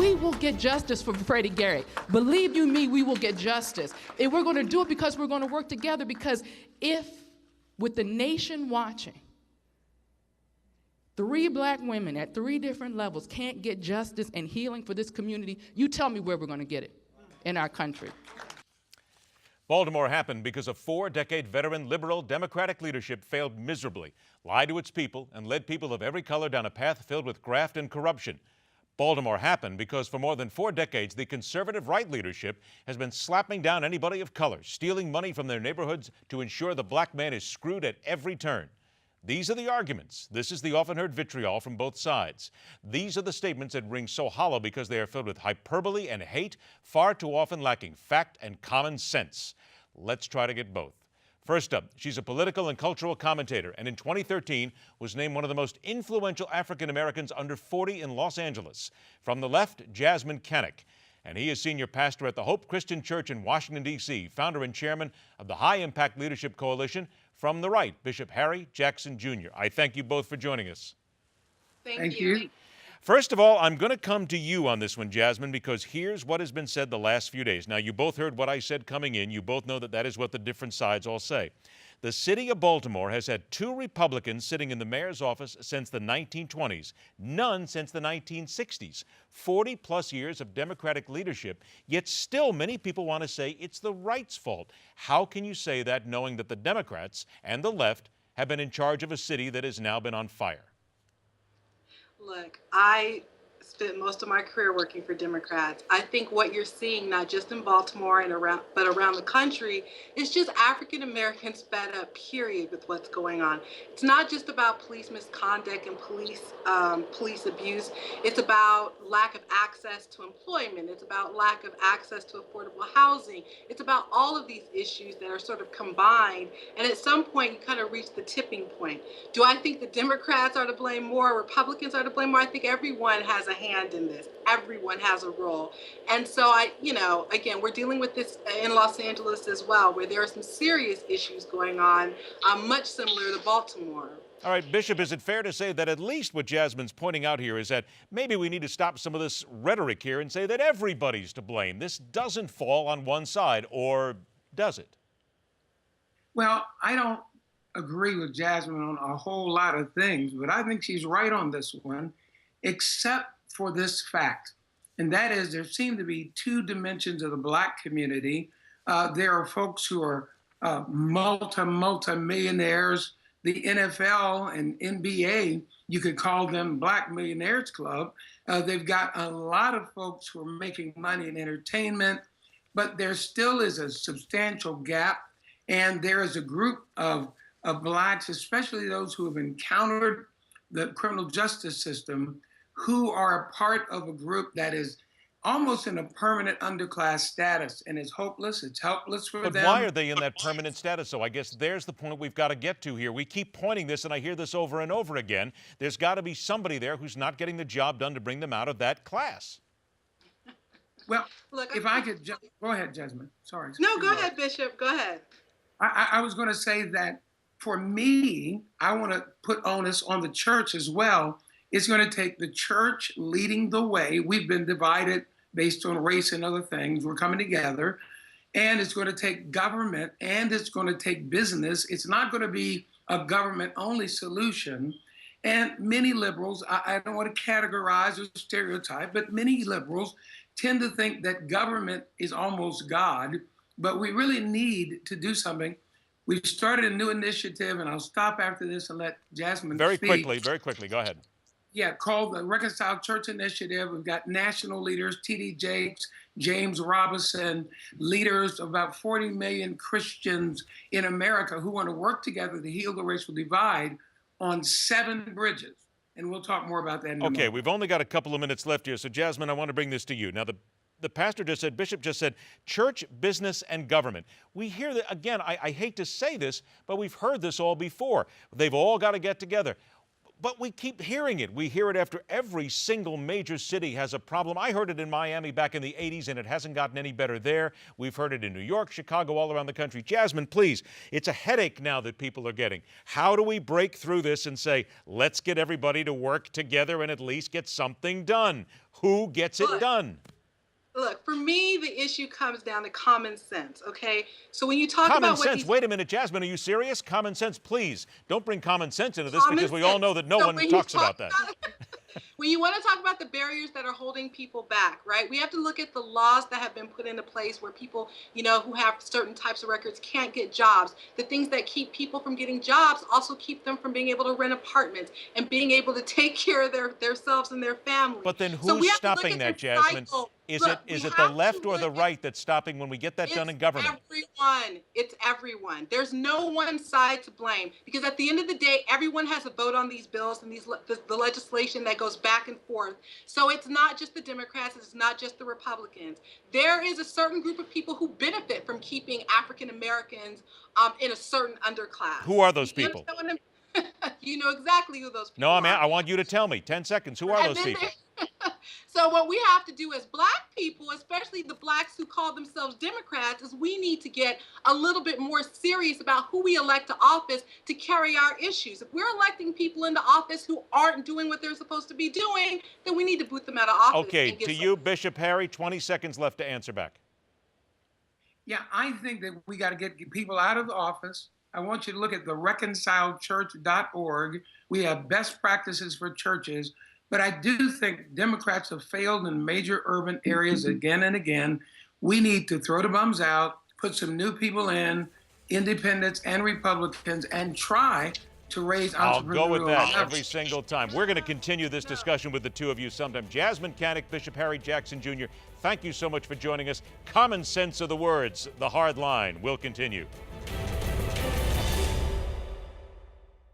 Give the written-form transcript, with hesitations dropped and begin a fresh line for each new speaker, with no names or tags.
we will get justice for Freddie Garrett. Believe you me, we will get justice. And we're going to do it because we're going to work together, because if, with the nation watching, 3 black women at 3 different levels can't get justice and healing for this community, you tell me where we're going to get it in our country.
Baltimore happened because a 4-decade veteran liberal Democratic leadership failed miserably, lied to its people, and led people of every color down a path filled with graft and corruption. Baltimore happened because for more than 4 decades, the conservative right leadership has been slapping down anybody of color, stealing money from their neighborhoods to ensure the black man is screwed at every turn. These are the arguments. This is the often heard vitriol from both sides. These are the statements that ring so hollow because they are filled with hyperbole and hate, far too often lacking fact and common sense. Let's try to get both. First up, she's a political and cultural commentator, and in 2013 was named one of the most influential African Americans under 40 in Los Angeles. From the left, Jasmyne Cannick. And he is senior pastor at the Hope Christian Church in Washington, D.C., founder and chairman of the High Impact Leadership Coalition. From the right, Bishop Harry Jackson Jr. I thank you both for joining us.
Thank you.
First of all, I'm going to come to you on this one, Jasmyne, because here's what has been said the last few days. Now, you both heard what I said coming in. You both know that that is what the different sides all say. The city of Baltimore has had 2 Republicans sitting in the mayor's office since the 1920s, none since the 1960s. 40-plus years of Democratic leadership, yet still many people want to say it's the right's fault. How can you say that knowing that the Democrats and the left have been in charge of a city that has now been on fire?
Look, I spent most of my career working for Democrats. I think what you're seeing, not just in Baltimore and but around the country, is just African Americans fed up, period, with what's going on. It's not just about police misconduct and police abuse. It's about lack of access to employment. It's about lack of access to affordable housing. It's about all of these issues that are sort of combined. And at some point, you kind of reach the tipping point. Do I think the Democrats are to blame more, Republicans are to blame more? I think everyone has a hand in this. Everyone has a role. And so again, we're dealing with this in Los Angeles as well, where there are some serious issues going on, much similar to Baltimore.
All right, Bishop, is it fair to say that at least what Jasmyne's pointing out here is that maybe we need to stop some of this rhetoric here and say that everybody's to blame? This doesn't fall on one side, or does it?
Well, I don't agree with Jasmyne on a whole lot of things, but I think she's right on this one, except for this fact, and that is there seem to be 2 dimensions of the black community. There are folks who are multi-millionaires. The NFL and NBA, you could call them Black Millionaires Club. They've got a lot of folks who are making money in entertainment, but there still is a substantial gap, and there is a group of blacks, especially those who have encountered the criminal justice system, who are a part of a group that is almost in a permanent underclass status and is hopeless. It's helpless for them.
But why are they in that permanent status? So I guess there's the point we've got to get to here. We keep pointing this, and I hear this over and over again. There's got to be somebody there who's not getting the job done to bring them out of that class.
Well, look, if I could go ahead, Jasmyne. Sorry.
No, go ahead, Bishop. Go ahead.
I was going to say that for me, I want to put onus on the church as well. It's going to take the church leading the way. We've been divided based on race and other things. We're coming together. And it's going to take government, and it's going to take business. It's not going to be a government-only solution. And many liberals, I don't want to categorize or stereotype, but many liberals tend to think that government is almost God. But we really need to do something. We've started a new initiative, and I'll stop after this and let Jasmyne speak.
Very quickly, go ahead.
Yeah, called the Reconciled Church Initiative. We've got national leaders, T.D. Jakes, James Robinson, leaders, about 40 million Christians in America who want to work together to heal the racial divide on 7 bridges. And we'll talk more about that in a moment.
Okay, we've only got a couple of minutes left here. So, Jasmyne, I want to bring this to you. Now, the pastor just said, Bishop just said, church, business, and government. We hear that, again, I hate to say this, but we've heard this all before. They've all got to get together. But we keep hearing it. We hear it after every single major city has a problem. I heard it in Miami back in the 80s, and it hasn't gotten any better there. We've heard it in New York, Chicago, all around the country. Jasmyne, please, it's a headache now that people are getting. How do we break through this and say, let's get everybody to work together and at least get something done? Who gets it done?
Look, for me, the issue comes down to common sense, okay? So when you talk
Common
about
sense. Wait a minute, Jasmyne, are you serious? Common sense, please. Don't bring common sense into this because we all know that no one talks about that.
When you want to talk about the barriers that are holding people back, right? We have to look at the laws that have been put into place where people, you know, who have certain types of records can't get jobs. The things that keep people from getting jobs also keep them from being able to rent apartments and being able to take care of themselves and their families.
But then who's stopping that, Jasmyne? Is it the left or the right that's stopping when we get that done in government?
Everyone. It's everyone. There's no one side to blame because at the end of the day, everyone has a vote on these bills and the legislation that goes back and forth. So it's not just the Democrats. It's not just the Republicans. There is a certain group of people who benefit from keeping African Americans in a certain underclass.
Who are those people?
You know exactly who those people
are. No,
are.
I want you to tell me. 10 seconds. Who are those people?
So what we have to do as Black people, especially the Blacks who call themselves Democrats, is we need to get a little bit more serious about who we elect to office to carry our issues. If we're electing people into office who aren't doing what they're supposed to be doing, then we need to boot them out of office.
Okay, to you, Bishop Harry, 20 seconds left to answer back.
Yeah, I think that we got to get people out of the office. I want you to look at the reconciledchurch.org. We have best practices for churches. But I do think Democrats have failed in major urban areas again and again. We need to throw the bums out, put some new people in, independents and Republicans, and try to raise entrepreneurial.
I'll go with that every single time. We're going to continue this discussion with the two of you sometime. Jasmyne Cannick, Bishop Harry Jackson Jr., thank you so much for joining us. Common sense of the words, the hard line will continue.